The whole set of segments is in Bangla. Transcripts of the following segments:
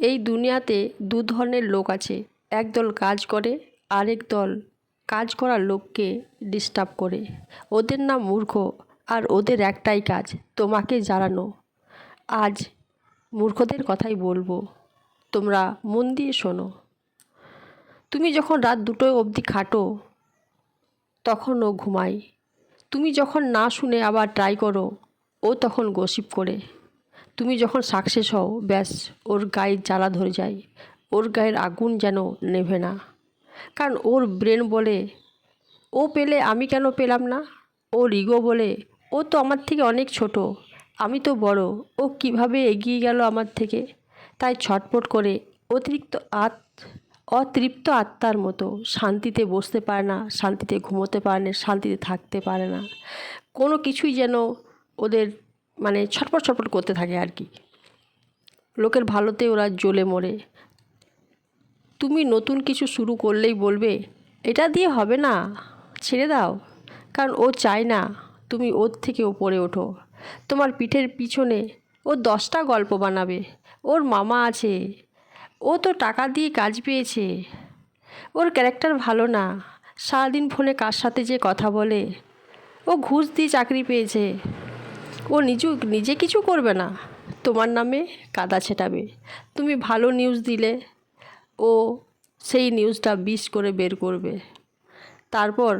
এই দুনিয়াতে দু ধরনের লোক আছে, একদল কাজ করে আরেক দল কাজ করার লোককে ডিস্টার্ব করে। ওদের নাম মূর্খ, আর ওদের একটাই কাজ তোমাকে জ্বালানো। আজ মূর্খদের কথাই বলবো, তোমরা মন দিয়ে শোনো। তুমি যখন রাত 2টো অবধি খাটো তখন ও ঘুমায়। তুমি যখন না শুনে আবার ট্রাই করো, ও তখন গসিপ করে। তুমি যখন সাকসেস হও, ব্যাস ওর গায়ে জ্বালা ধরে যায়, ওর গায়ের আগুন যেন নেভে না। কারণ ওর ব্রেন বলে ও পেলে আমি কেন পেলাম না, ওর ইগো বলে ও তো আমার থেকে অনেক ছোট, আমি তো বড়, ও কিভাবে এগিয়ে গেল আমার থেকে। তাই ছটফট করে অতৃপ্ত আত্মার মতো শান্তিতে বসতে পারে না, শান্তিতে ঘুমোতে পারে না, শান্তিতে থাকতে পারে না। কোনো কিছুই যেন ওদের ছটফট ছটফট করতে থাকে আর কি। লোকের ভালোতে ওরা জ্বলে মরে। তুমি নতুন কিছু শুরু করলেই বলবে এটা দিয়ে হবে না, ছেড়ে দাও। কারণ ও চায় না তুমি ওর থেকে ওপরে ওঠো। তোমার পিঠের পিছনে ও 10টা গল্প বানাবে। ওর মামা আছে, ও তো টাকা দিয়ে কাজ পেয়েছে, ওর ক্যারেক্টার ভালো না, সারাদিন ফোনে কার সাথে যে কথা বলে, ও ঘুষ দিয়ে চাকরি পেয়েছে, ও নিজে কিছু করবে না, তোমার নামে কাদা ছেটাবে। তুমি ভালো নিউজ দিলে ও সেই নিউজটা বিষ করে বের করবে। তারপর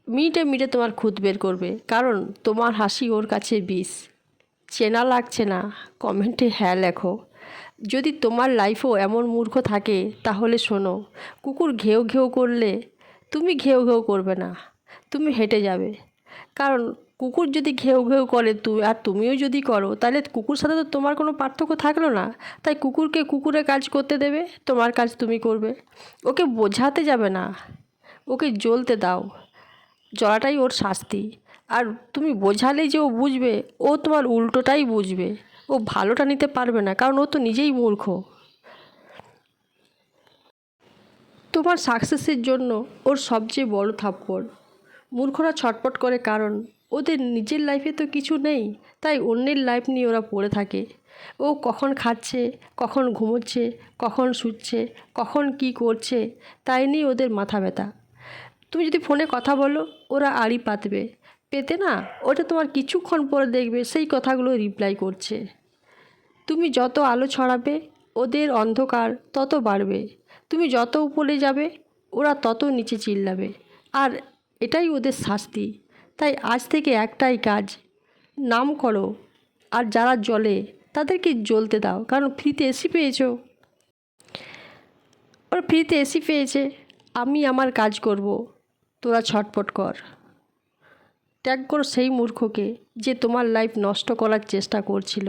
মিনিটে মিনিটে তোমার খুঁত বের করবে, কারণ তোমার হাসি ওর কাছে বিষ। চেনা লাগছে না? কমেন্টে হ্যাঁ লেখো। যদি তোমার লাইফেও এমন মূর্খ থাকে তাহলে শোনো, কুকুর ঘেউ ঘেউ করলে তুমি ঘেউ ঘেউ করবে না, তুমি হেঁটে যাবে। কারণ কুকুর যদি ঘেউ ঘেউ করে আর তুমিও যদি করো, তাহলে কুকুর সাথে তো তোমার কোনো পার্থক্য থাকলো না। তাই কুকুরকে কুকুরের কাজ করতে দেবে, তোমার কাজ তুমি করবে। ওকে বোঝাতে যাবে না, ওকে জ্বলতে দাও, জ্বলাটাই ওর শাস্তি। আর তুমি বোঝালেই যে ও বুঝবে, ও তোমার উল্টোটাই বুঝবে। ও ভালোটা নিতে পারবে না, কারণ ও তো নিজেই মূর্খ। তোমার সাকসেসের জন্য ওর সবচেয়ে বড় থাপ্পড়। মূর্খরা ছটপট করে কারণ ওদের নিজের লাইফে তো কিছু নেই, তাই অন্যের লাইফ নিয়ে ওরা পড়ে থাকে। ও কখন খাচ্ছে, কখন ঘুমোচ্ছে, কখন শুচ্ছে, কখন কি করছে, তাই নিয়ে ওদের মাথা ব্যথা। তুমি যদি ফোনে কথা বলো, ওরা আড়ি পাতবে, পেতে না ওটা তোমার কিছুক্ষণ পরে দেখবে সেই কথাগুলো রিপ্লাই করছে। তুমি যত আলো ছড়াবে, ওদের অন্ধকার তত বাড়বে। তুমি যত উপরে যাবে, ওরা তত নিচে চিল্লাবে। আর এটাই ওদের শাস্তি। তাই আজ থেকে একটাই কাজ, নাম করো, আর যারা জ্বলে তাদেরকে জ্বলতে দাও। কারণ ফ্রিতে এসি পেয়েছো, ওরা ফ্রিতে এসি পেয়েছে। আমি আমার কাজ করব, তোরা ছটফট কর। ট্যাগ করো সেই মূর্খকে যে তোমার লাইফ নষ্ট করার চেষ্টা করছিল,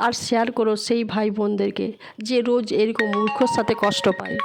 আর শেয়ার করো সেই ভাই বোনদেরকে যে রোজ এরকম মূর্খর সাথে কষ্ট পায়।